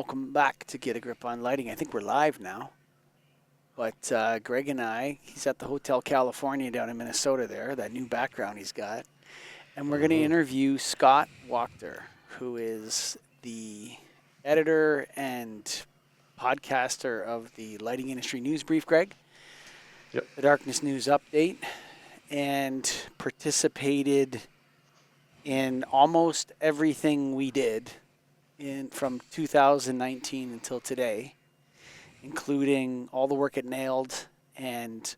welcome back to Get a Grip on Lighting. I think we're live now. But Greg and I, he's at the Hotel California down in Minnesota there, that new background he's got. And we're going to interview Scott Wachter, who is the editor and podcaster of the Lighting Industry News Brief, Greg. Yep. The Darkness News Update, and participated in almost everything we did from 2019 until today, including all the work at Nailed and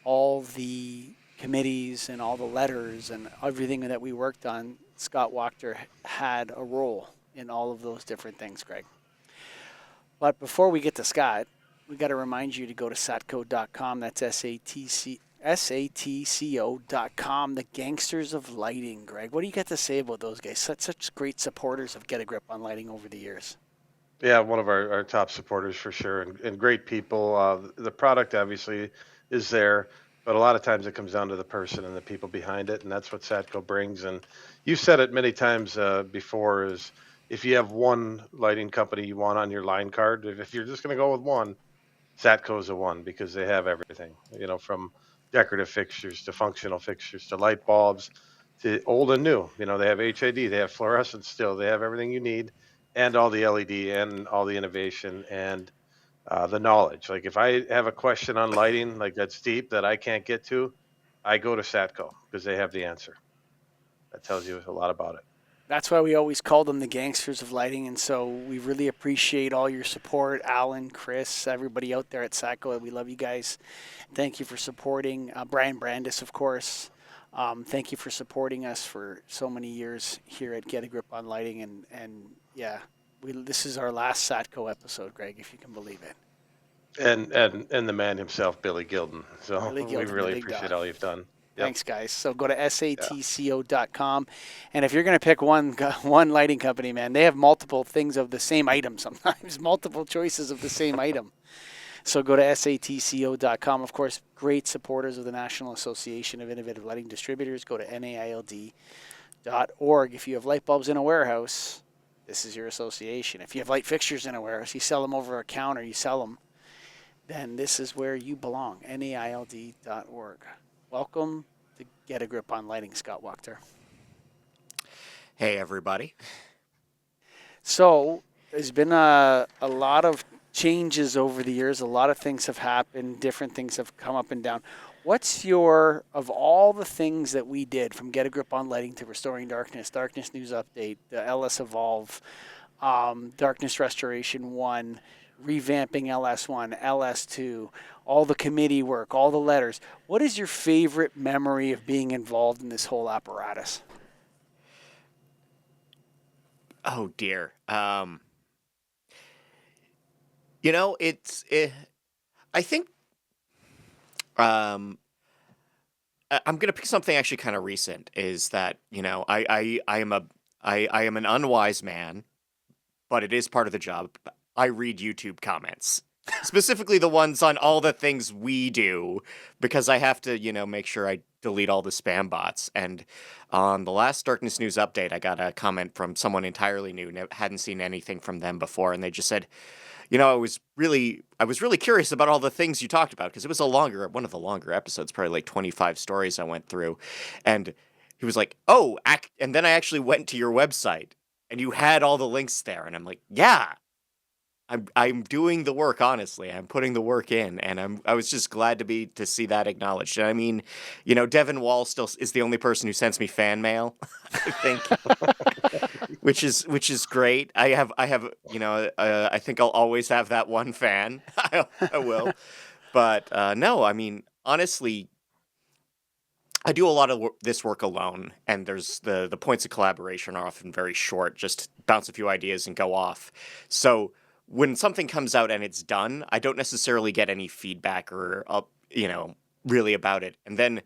all the committees and all the letters and everything that we worked on. Scott Wachter had a role in all of those different things, Greg. But before we get to Scott, we got to remind you to go to satco.com. That's SATCO.com, the gangsters of lighting, Greg. What do you got to say about those guys? Such great supporters of Get a Grip on Lighting over the years. Yeah, one of our top supporters for sure, and great people. The product obviously is there, but a lot of times it comes down to the person and the people behind it, and that's what Satco brings. And you said it many times before, is if you have one lighting company you want on your line card, if you're just going to go with one, Satco's the one, because they have everything, from decorative fixtures to functional fixtures to light bulbs to old and new. They have HID, they have fluorescent still, they have everything you need, and all the LED and all the innovation and the knowledge. Like if I have a question on lighting, like that's deep that I can't get to, I go to Satco because they have the answer. That tells you a lot about it. That's why we always call them the gangsters of lighting, and so we really appreciate all your support. Alan, Chris, everybody out there at Satco, we love you guys. Thank you for supporting. Brian Brandis, of course. Thank you for supporting us for so many years here at Get a Grip on Lighting, and yeah, this is our last Satco episode, Greg, if you can believe it. And the man himself, Billy Gilden. So Billy Gilden, we really appreciate all you've done. Yep. Thanks, guys. So go to satco.com. And if you're going to pick one lighting company, man, they have multiple things of the same item sometimes, multiple choices of the same item. So go to satco.com. Of course, great supporters of the National Association of Innovative Lighting Distributors. Go to naild.org. If you have light bulbs in a warehouse, this is your association. If you have light fixtures in a warehouse, you sell them over a counter, you sell them, then this is where you belong, naild.org. Welcome to Get a Grip on Lighting, Scott Wachter. Hey, everybody. So there's been a lot of changes over the years. A lot of things have happened. Different things have come up and down. What's of all the things that we did, from Get a Grip on Lighting to Restoring Darkness, Darkness News Update, the LS Evolve, Darkness Restoration 1, revamping LS1, LS2, all the committee work, all the letters. What is your favorite memory of being involved in this whole apparatus? Oh, dear. I think I'm going to pick something actually kind of recent, is that, I am an unwise man, but it is part of the job. I read YouTube comments, specifically the ones on all the things we do, because I have to, make sure I delete all the spam bots. And on the last Darkness News Update, I got a comment from someone entirely new, hadn't seen anything from them before, and they just said, I was really curious about all the things you talked about, because it was one of the longer episodes, probably like 25 stories I went through. And he was like, oh, and then I actually went to your website and you had all the links there. And I'm like, yeah, I'm doing the work, honestly. I'm putting the work in, and I was just glad to see that acknowledged. I mean, Devin Wall still is the only person who sends me fan mail, I think, which is great. I think I'll always have that one fan. I will, but no, I mean, honestly, I do a lot of this work alone, and there's the points of collaboration are often very short, just bounce a few ideas and go off. So when something comes out and it's done, I don't necessarily get any feedback or, really about it. And then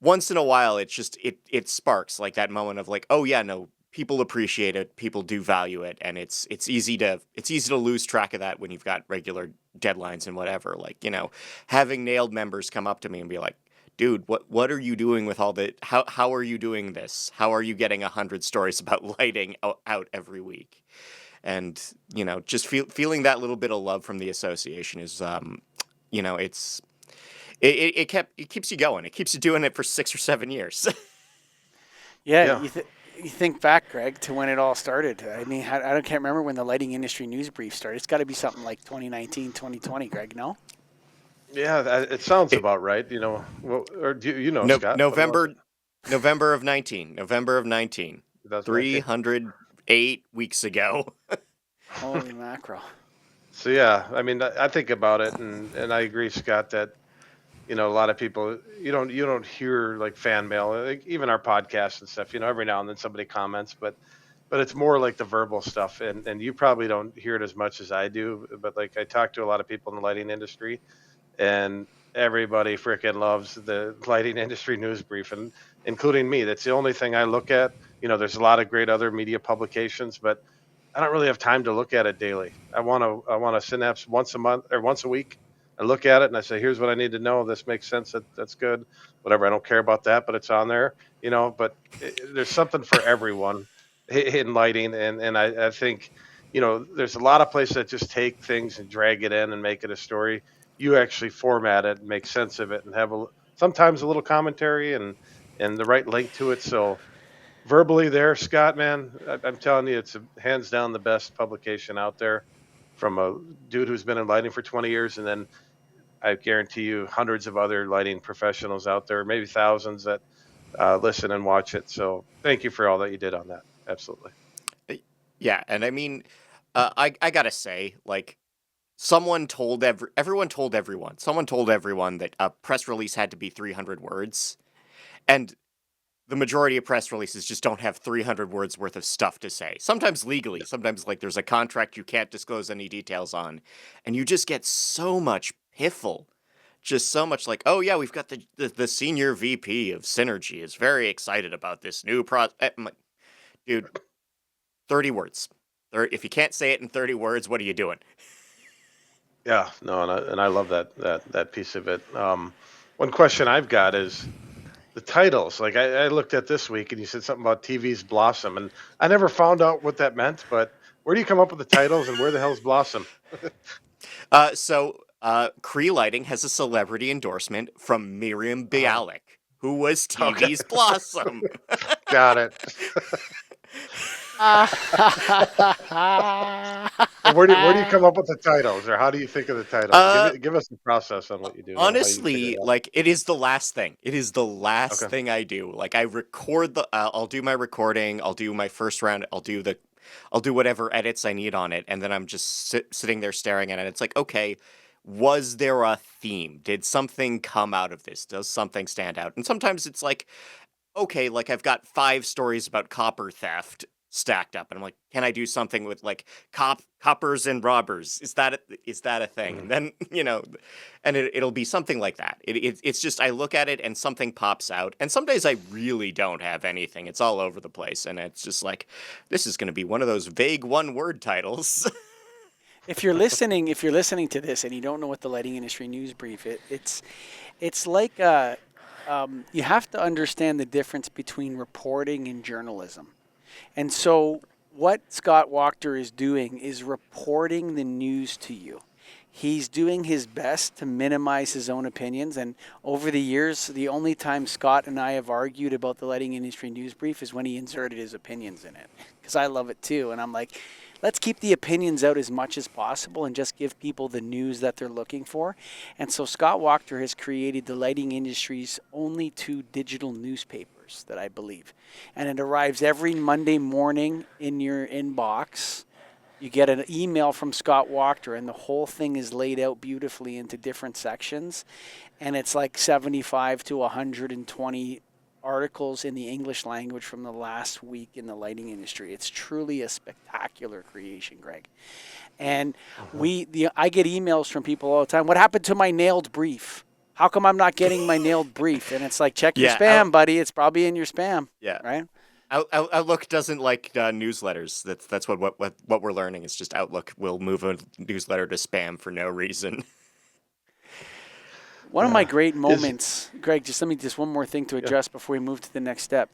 once in a while, it sparks like that moment of like, oh yeah, no, people appreciate it, people do value it, and it's easy to lose track of that when you've got regular deadlines and whatever. Like, having Nailed members come up to me and be like, dude, what are you doing with all the, how are you doing this? How are you getting 100 stories about lighting out every week? And just feeling that little bit of love from the association is, it's it keeps you going. It keeps you doing it for 6 or 7 years. Yeah, Yeah. you think back, Greg, to when it all started. I mean, can't remember when the lighting industry news brief started. It's got to be something like 2019, 2020, Greg, no? Yeah, it sounds It, about right. Or do no, Scott? When was it? November of 19, 2019. 308 weeks ago. Holy mackerel. So yeah, I mean, I think about it, and I agree, Scott, that a lot of people you don't hear like fan mail, like even our podcast and stuff. Every now and then somebody comments, but it's more like the verbal stuff, and you probably don't hear it as much as I do. But like I talk to a lot of people in the lighting industry, and everybody freaking loves the lighting industry news brief, and including me. That's the only thing I look at. There's a lot of great other media publications, but I don't really have time to look at it daily. I want to synapse once a month or once a week. I look at it and I say, here's what I need to know. This makes sense. That's good. Whatever. I don't care about that, but it's on there. But there's something for everyone in lighting, and I think there's a lot of places that just take things and drag it in and make it a story. You actually format it and make sense of it and have sometimes a little commentary and the right link to it. So verbally there, Scott, man, I'm telling you, it's hands down the best publication out there from a dude who's been in lighting for 20 years. And then I guarantee you hundreds of other lighting professionals out there, maybe thousands that listen and watch it. So thank you for all that you did on that. Absolutely. Yeah, and I mean, I gotta say, like, someone told someone told everyone that a press release had to be 300 words, and the majority of press releases just don't have 300 words worth of stuff to say. Sometimes legally, sometimes like there's a contract you can't disclose any details on, and you just get so much piffle. Just so much like, oh yeah, we've got the senior VP of Synergy is very excited about this new dude, 30 words. If you can't say it in 30 words, what are you doing? Yeah, no, and I love that piece of it. One question I've got is the titles. Like I looked at this week, and you said something about TVs Blossom, and I never found out what that meant. But where do you come up with the titles, and where the hell's Blossom? Cree Lighting has a celebrity endorsement from Miriam Bialik, who was Okay, TV's Blossom. got it. And where do you come up with the titles, or how do you think of the titles? Give us the process on what you do. How you figure Honestly, it out. like, it is the last thing. It is the last Okay. thing I do. Like, I record I'll do my recording. I'll do my first round. I'll do whatever edits I need on it, and then I'm just sitting there staring at it. It's like, okay, was there a theme? Did something come out of this? Does something stand out? And sometimes it's like, okay, like I've got 5 stories about copper theft stacked up, and I'm like, can I do something with like coppers and robbers? Is that a thing? Mhm. And then and it'll be something like that. It's just I look at it and something pops out, and some days I really don't have anything. It's all over the place, and it's just like, this is going to be one of those vague one-word titles. If you're listening to this and you don't know what the lighting industry news brief, it's like you have to understand the difference between reporting and journalism. And so what Scott Wachter is doing is reporting the news to you. He's doing his best to minimize his own opinions. And over the years, the only time Scott and I have argued about the lighting industry news brief is when he inserted his opinions in it. Because I love it too. And I'm like, let's keep the opinions out as much as possible and just give people the news that they're looking for. And so Scott Wachter has created the lighting industry's only 2 digital newspapers that I believe. And it arrives every Monday morning in your inbox. You get an email from Scott Wachter, and the whole thing is laid out beautifully into different sections. And it's like 75 to 120 articles in the English language from the last week in the lighting industry. It's truly a spectacular creation, Greg. And I get emails from people all the time. What happened to my nailed brief? How come I'm not getting my nailed brief? And it's like, check your spam, buddy. It's probably in your spam. Yeah. Right? Outlook doesn't like newsletters. That's what we're learning. It's just Outlook will move a newsletter to spam for no reason. One of my great moments, Greg, just one more thing to address before we move to the next step.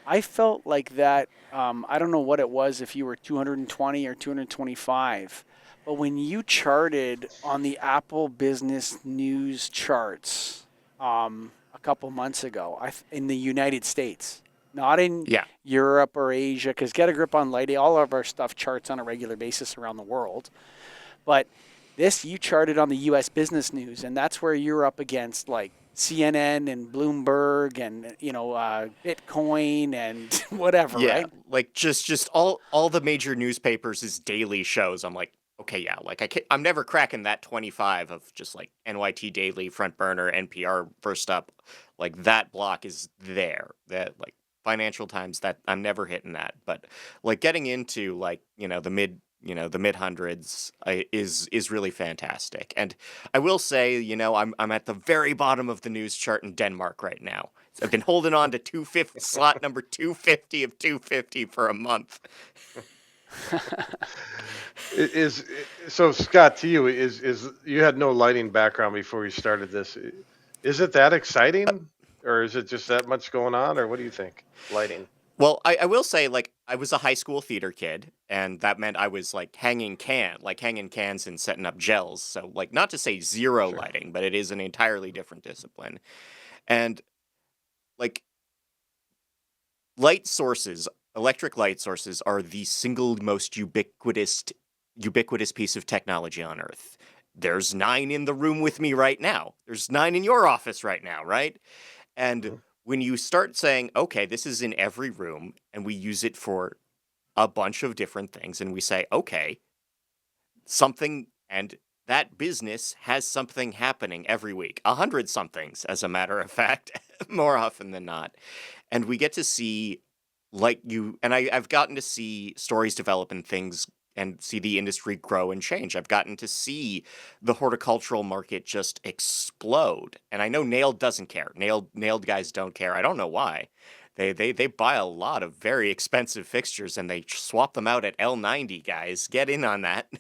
I felt like that. I don't know what it was, if you were 220 or 225, but when you charted on the Apple Business News charts a couple months ago, in the United States, not in Yeah. Europe or Asia, because Get a Grip on Lighting, all of our stuff charts on a regular basis around the world. But this, you charted on the U.S. Business News, and that's where you're up against like CNN and Bloomberg and Bitcoin and whatever, Yeah, right? like just all the major newspapers' daily shows. I'm like, okay, yeah, like I'm never cracking that 25 of just like NYT Daily, Front Burner, NPR, First Up. Like that block is there. That like Financial Times, that I'm never hitting that. But like getting into like the mid hundreds is really fantastic. And I will say, I'm at the very bottom of the news chart in Denmark right now. I've been holding on to 250 slot number 250 of 250 for a month. Is so, Scott, to you, is you had no lighting background before you started this. Is it that exciting, or is it just that much going on, or what do you think? Lighting. Well, I will say, like, I was a high school theater kid, and that meant I was like hanging cans and setting up gels. So, like, not to say zero Sure. lighting, but it is an entirely different discipline. And like light sources, electric light sources are the single most ubiquitous piece of technology on Earth. There's 9 in the room with me right now. There's 9 in your office right now, right? And Mhm. when you start saying, okay, this is in every room, and we use it for a bunch of different things, and we say, okay, something, and that business has something happening every week, 100 somethings, as a matter of fact, more often than not. And we get to see, like I've gotten to see stories develop and things and see the industry grow and change. I've gotten to see the horticultural market just explode. And I know Nailed doesn't care. Nailed guys don't care. I don't know why. They buy a lot of very expensive fixtures and they swap them out at L90, guys. Get in on that.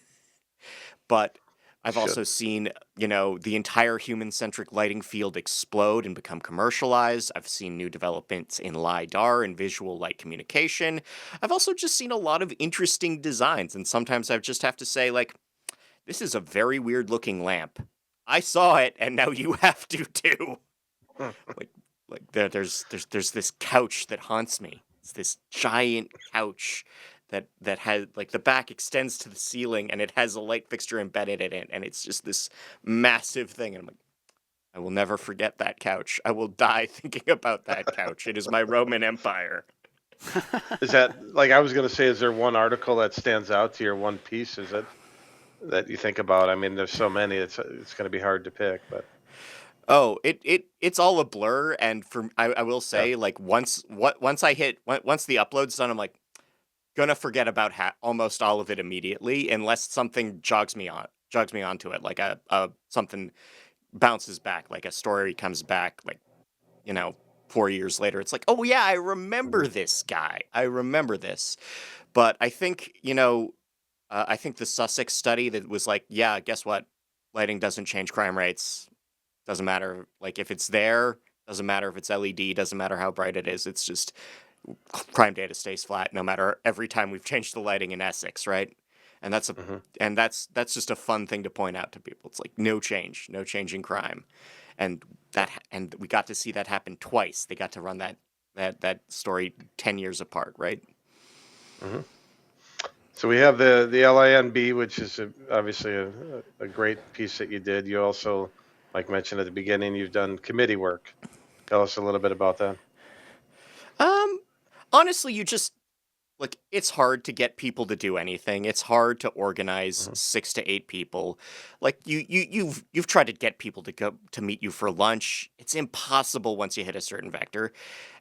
But I've Should. also seen, the entire human-centric lighting field explode and become commercialized. I've seen new developments in LiDAR and visual light communication. I've also just seen a lot of interesting designs, and sometimes I just have to say, like, this is a very weird-looking lamp. I saw it, and now you have to too. Hmm. Like, there's this couch that haunts me. It's this giant couch that has like the back extends to the ceiling and it has a light fixture embedded in it, and it's just this massive thing. And I'm like, I will never forget that couch. I will die thinking about that couch. It is my Roman Empire. Is that, like, I was going to say, is there one article that stands out to you, or one piece? Is it that you think about? I mean, there's so many. It's going to be hard to pick, but Oh, it's all a blur, and I will yeah. say, like, once the upload's done, I'm like, gonna forget about almost all of it immediately unless something jogs me onto it, like a something bounces back, like a story comes back, like, you know 4 years later, it's like, oh yeah, I remember Mhm. this guy, I remember this. But I think, I think the Sussex study that was like, yeah, guess what, lighting doesn't change crime rates, doesn't matter, like, if it's there, doesn't matter if it's LED, doesn't matter how bright it is, it's just crime data stays flat no matter every time we've changed the lighting in Essex, right? And Mhm. that's just a fun thing to point out to people. It's like no change in crime, and and we got to see that happen twice. They got to run that story 10 years apart, right? Mhm. So we have the LINB, which is obviously a great piece that you did. You also, like mentioned at the beginning, you've done committee work. Tell us a little bit about that. Um, Honestly, you just like, it's hard to get people to do anything. It's hard to organize Mhm. 6 to 8 people. Like you've tried to get people to go to meet you for lunch. It's impossible once you hit a certain vector.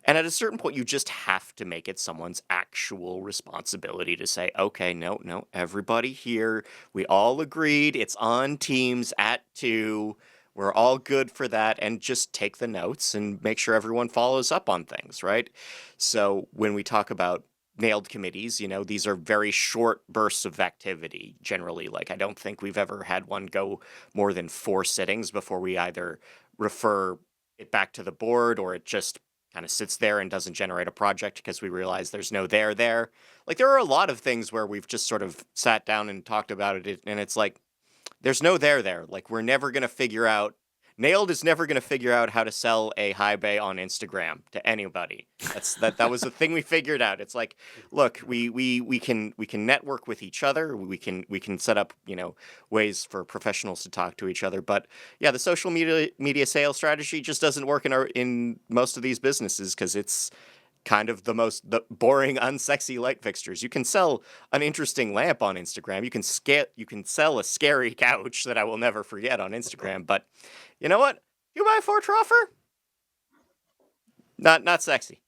And at a certain point you just have to make it someone's actual responsibility to say, "Okay, no, everybody here, we all agreed it's on Teams at 2. We're all good for that," and just take the notes and make sure everyone follows up on things, right? So when we talk about nailed committees, these are very short bursts of activity generally. Like, I don't think we've ever had one go more than 4 sittings before we either refer it back to the board or it just kind of sits there and doesn't generate a project because we realize there's no there. Like there are a lot of things where we've just sort of sat down and talked about it, and it's like there's no there. Like we're never gonna figure out. Nailed is never gonna figure out how to sell a high bay on Instagram to anybody. That was the thing we figured out. It's like, look, we can network with each other. We can set up ways for professionals to talk to each other. But yeah, the social media sales strategy just doesn't work in most of these businesses because it's kind of the boring, unsexy light fixtures. You can sell an interesting lamp on Instagram. You can sell a scary couch that I will never forget on Instagram. But you know what? You buy a Ford Troffer? Not sexy.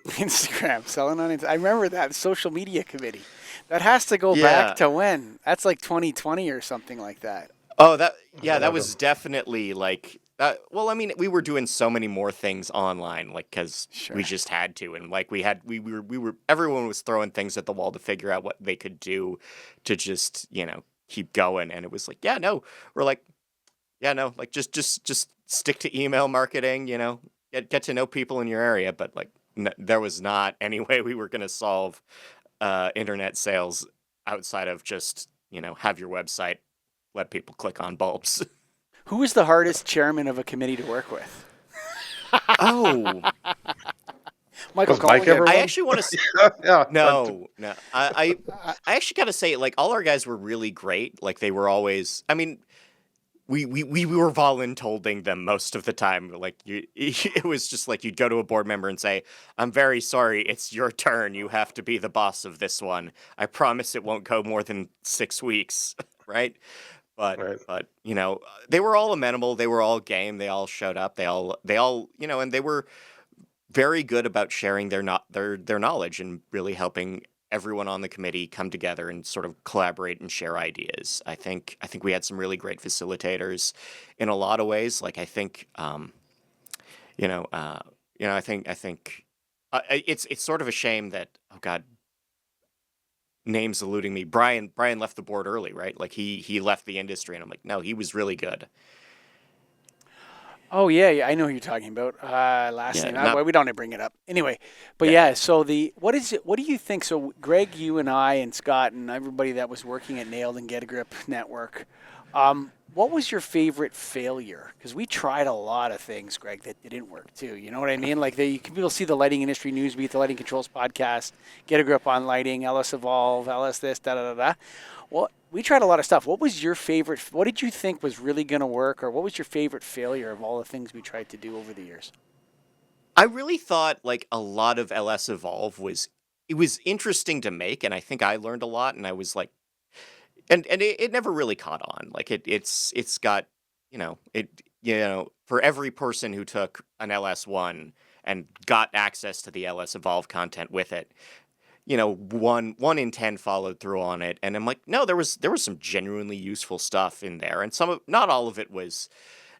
Instagram, selling on Instagram. I remember that social media committee. That has to go Yeah. back to when? That's like 2020 or something like that. Oh, that was definitely like that. Well, I mean, we were doing so many more things online, like because Sure. we just had to, and like we were everyone was throwing things at the wall to figure out what they could do to just keep going, and it was like, yeah, no, we're like, yeah, no, like just stick to email marketing, get to know people in your area, but like there was not any way we were gonna solve internet sales outside of just have your website let people click on bulbs. Who was the hardest chairman of a committee to work with? Oh, Michael Was Mike Colligan. ever I one? actually want to. Yeah. No. I actually got to say, like, all our guys were really great. Like, they were always. I mean, we were voluntolding them most of the time. Like, it was just like you'd go to a board member and say, "I'm very sorry, it's your turn. You have to be the boss of this one. I promise it won't go more than 6 weeks." Right? But Right. but they were all amenable. They were all game. They all showed up. They all and they were very good about sharing their knowledge and really helping everyone on the committee come together and sort of collaborate and share ideas. I think we had some really great facilitators in a lot of ways. Like I think you know I think it's sort of a shame that, oh God, name's eluding me. Brian left the board early, right? Like he left the industry, and I'm like, no, he was really good. Oh yeah, I know who you're talking about. Last Yeah, name. not We don't need to bring it up anyway. But yeah. yeah, so what is it? What do you think? So Greg, you and I and Scott and everybody that was working at Nailed and Get a Grip Network, what was your favorite failure? Because we tried a lot of things, Greg, that didn't work too. You know what I mean? Like people see the lighting industry news beat, the Lighting Controls podcast, Get a Grip on Lighting, LS Evolve, LS this, da da da da. Well, we tried a lot of stuff. What was your favorite? What did you think was really going to work, or what was your favorite failure of all the things we tried to do over the years? I really thought like a lot of LS Evolve was interesting to make, and I think I learned a lot, and I was like, and it never really caught on. Like it's got it for every person who took an LS1 and got access to the LS Evolve content with it, one in 10 followed through on it, and I'm like, no, there was some genuinely useful stuff in there, and not all of it was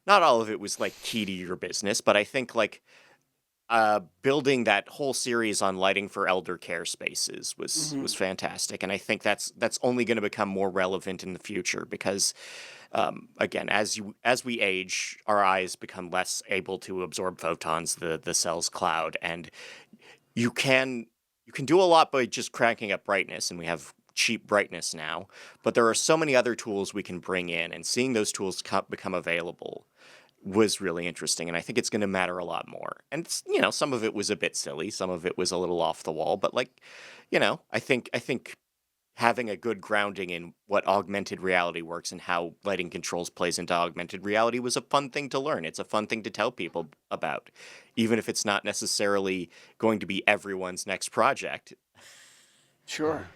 like key to your business, but I think like building that whole series on lighting for elder care spaces was Mm-hmm. was fantastic, and I think that's only going to become more relevant in the future because again, as we age, our eyes become less able to absorb photons. The cells cloud, and you can you can do a lot by just cranking up brightness, and we have cheap brightness now. But there are so many other tools we can bring in, and seeing those tools become available was really interesting, and I think it's going to matter a lot more. And some of it was a bit silly, some of it was a little off the wall, but like, I think having a good grounding in what augmented reality works and how lighting controls plays into augmented reality was a fun thing to learn. It's a fun thing to tell people about, even if it's not necessarily going to be everyone's next project. Sure.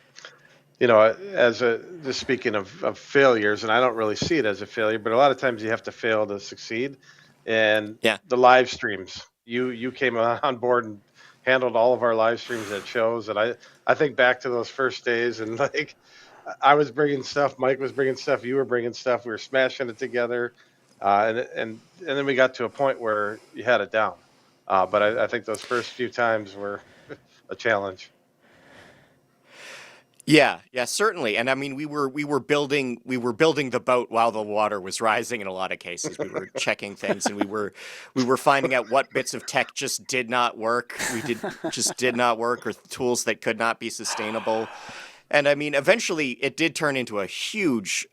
Just speaking of failures, and I don't really see it as a failure, but a lot of times you have to fail to succeed. And Yeah. the live streams, you came on board and handled all of our live streams at shows, and I think back to those first days, and like I was bringing stuff, Mike was bringing stuff, you were bringing stuff, we were smashing it together, and then we got to a point where you had it down. But I think those first few times were a challenge. Yeah, yeah, certainly. And I mean, we were building the boat while the water was rising in a lot of cases. We were checking things, and we were finding out what bits of tech just did not work. Just did not work, or tools that could not be sustainable. And I mean, eventually, it did turn into a huge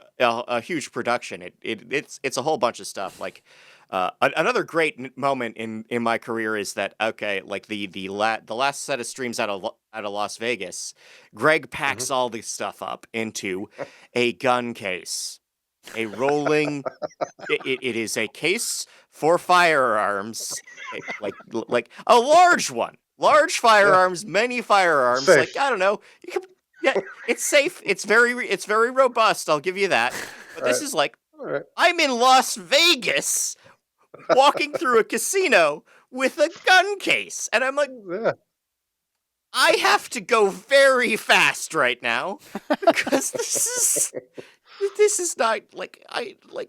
production. It's a whole bunch of stuff. Like another great moment in my career is that, okay, like the last set of streams out of Las Vegas, Greg Hmm. packs all this stuff up into a gun case, a rolling. It is a case for firearms, like a large one, large Yeah, firearms, many firearms. Like, safe. I don't know, you could, yeah, it's safe. It's very robust. I'll give you that. But All this right, is like, all right. I'm in Las Vegas, walking through a casino with a gun case, and I'm like, Yeah, I have to go very fast right now because this is not like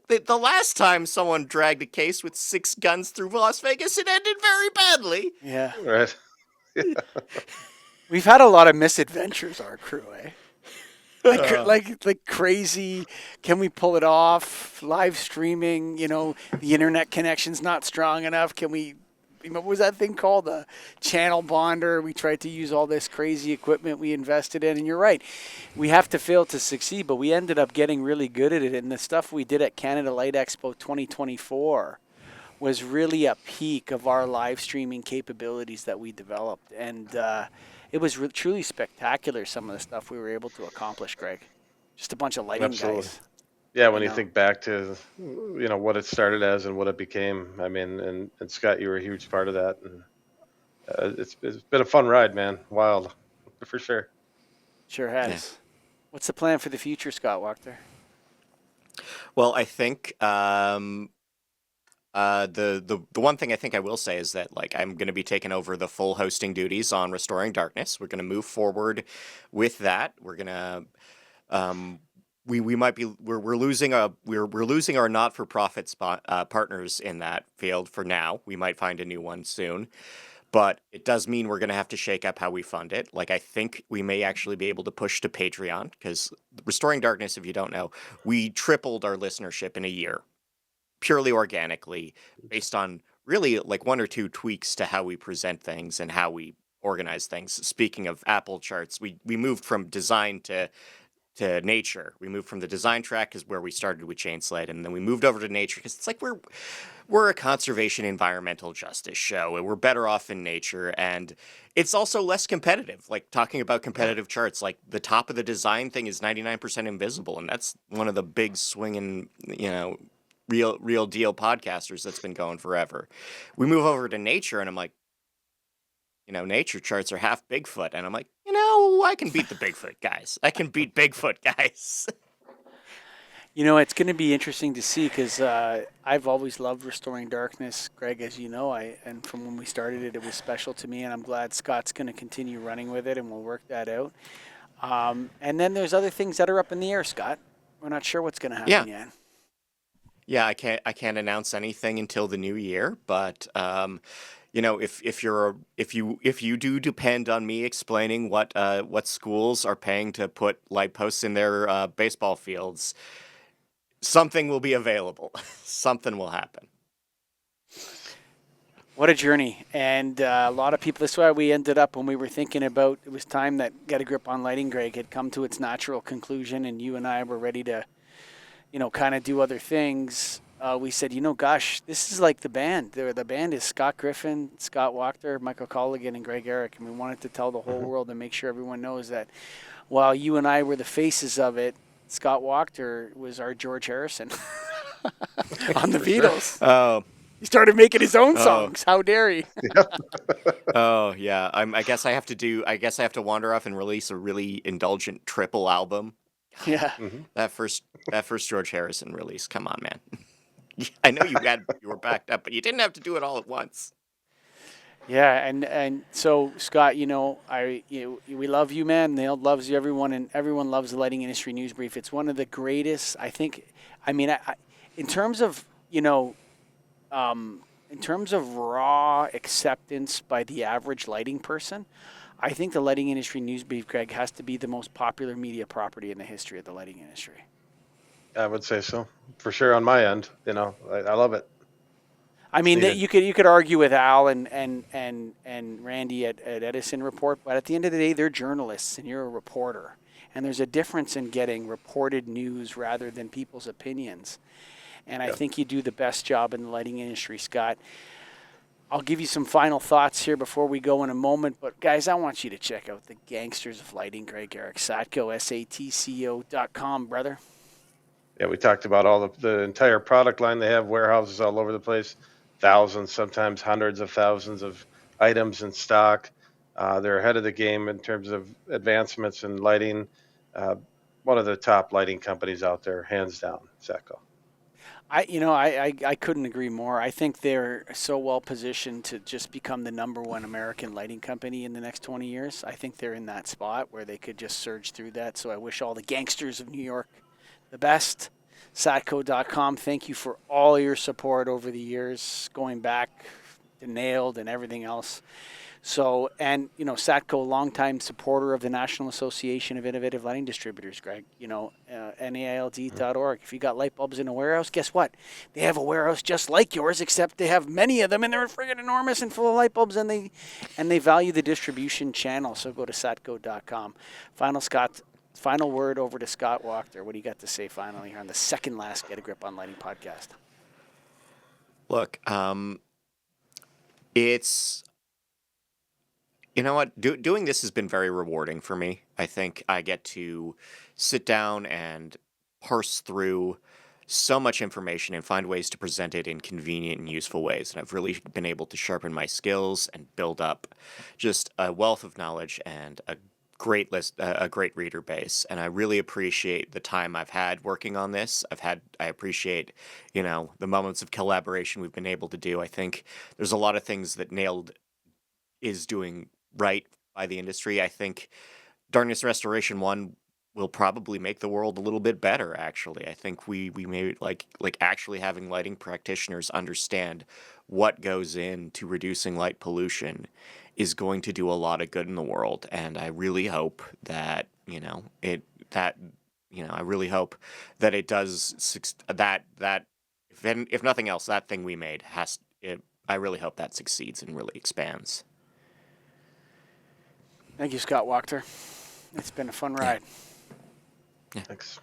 the last time someone dragged a case with 6 guns through Las Vegas, it ended very badly. Yeah. all right. We've had a lot of misadventures, our crew, eh? Uh, Like crazy. Can we pull it off? Live streaming, the internet connection's not strong enough. Can we, what was that thing called? The channel bonder. We tried to use all this crazy equipment we invested in. And you're right. We have to fail to succeed, but we ended up getting really good at it. And the stuff we did at Canada Light Expo 2024 was really a peak of our live streaming capabilities that we developed. And it was truly spectacular, some of the stuff we were able to accomplish, Greg. Just a bunch of lighting Absolutely. guys, Yeah, you when you know. think back to what it started as and what it became. I mean, and Scott, you were a huge part of that, and it's been a fun ride, man. Wild, for sure. Sure yeah. has. What's the plan for the future, Scott Wachter? Well, I think the one thing I think I will say is that, like, I'm going to be taking over the full hosting duties on Restoring Darkness. We're going to move forward with that. We're going to we might be we're losing we're losing our not-for-profit partners in that field for now. We might find a new one soon. But it does mean we're going to have to shake up how we fund it. Like, I think we may actually be able to push to Patreon, because Restoring Darkness, if you don't know, we tripled our listenership in a year, purely organically, based on really like one or two tweaks to how we present things and how we organize things. Speaking of Apple charts, we moved from design to nature. We moved from the design track, is where we started with Chain Sled, and then we moved over to nature, because it's like we're a conservation environmental justice show, and we're better off in nature, and it's also less competitive. Like, talking about competitive charts, like the top of the design thing is 99% invisible, and that's one of the big swinging, real deal podcasters that's been going forever. We move over to nature, and I'm like, nature charts are half Bigfoot, and I'm like, I can beat the Bigfoot guys. I can beat Bigfoot guys. It's going to be interesting to see because I've always loved Restoring Darkness, Greg, as you know. And from when we started it, it was special to me, and I'm glad Scott's going to continue running with it, and we'll work that out. And then there's other things that are up in the air, Scott. We're not sure what's going to Yeah. happen yet. Yeah, I can't announce anything until the new year, but if you do depend on me explaining what schools are paying to put light posts in their baseball fields, something will be available. Something will happen. What a journey. And a lot of people, that's why we ended up, when we were thinking about, it was time that Get a Grip on Lighting, Greg, had come to its natural conclusion, and you and I were ready to kind of do other things. We said, gosh, this is like the band. The band is Scott Griffin, Scott Wachter, Michael Colligan, and Greg Eric. And we wanted to tell the whole world and make sure everyone knows that while you and I were the faces of it, Scott Wachter was our George Harrison on the For sure. Beatles. Oh, He started making his own oh, songs. How dare he? oh, yeah. I guess I have to wander off and release a really indulgent triple album. Yeah. Hmm. That first George Harrison release. Come on, man. I know you were backed up, but you didn't have to do it all at once. Yeah, and so Scott, we love you, man. Neil loves you, everyone, and everyone loves the lighting industry news brief. It's one of the greatest, I think. I mean, in terms of in terms of raw acceptance by the average lighting person, I think the lighting industry news brief, Greg, has to be the most popular media property in the history of the lighting industry. I would say so, for sure. On my end, I love it. I It's mean, needed. you could argue with Al and Randy at Edison Report, but at the end of the day, they're journalists and you're a reporter, and there's a difference in getting reported news rather than people's opinions. And I Yeah. think you do the best job in the lighting industry, Scott. I'll give you some final thoughts here before we go in a moment, but guys, I want you to check out the Gangsters of Lighting, Greg Eric Satco, SATCO.com, brother. Yeah, we talked about all the entire product line. They have warehouses all over the place, thousands, sometimes hundreds of thousands of items in stock. They're ahead of the game in terms of advancements in lighting. Uh, One of the top lighting companies out there, hands down, Seco. I couldn't agree more. I think they're so well positioned to just become the number one American lighting company in the next 20 years. I think they're in that spot where they could just surge through that. So I wish all the gangsters of New York the best. Satco.com, thank you for all your support over the years, going back to Nailed and everything else. So, and, Satco, longtime supporter of the National Association of Innovative Lighting Distributors, Greg, NAILD.org. If you got light bulbs in a warehouse, guess what? They have a warehouse just like yours, except they have many of them and they're friggin' enormous and full of light bulbs, and they value the distribution channel. So go to satco.com. Final word over to Scott Wachter. What do you got to say finally here on the second last Get a Grip on Lighting podcast? Look, it's, you know what? Doing this has been very rewarding for me. I think I get to sit down and parse through so much information and find ways to present it in convenient and useful ways. And I've really been able to sharpen my skills and build up just a wealth of knowledge and a great reader base. And I really appreciate the time I've had working on this. I appreciate, the moments of collaboration we've been able to do. I think there's a lot of things that Nailed is doing right by the industry. I think Darkness Restoration 1 will probably make the world a little bit better, actually. I think we may like actually having lighting practitioners understand what goes into reducing light pollution is going to do a lot of good in the world. And I really hope that, I really hope that it does that if nothing else, that thing we made I really hope that succeeds and really expands. Thank you, Scott Wachter. It's been a fun ride. Yeah. Thanks.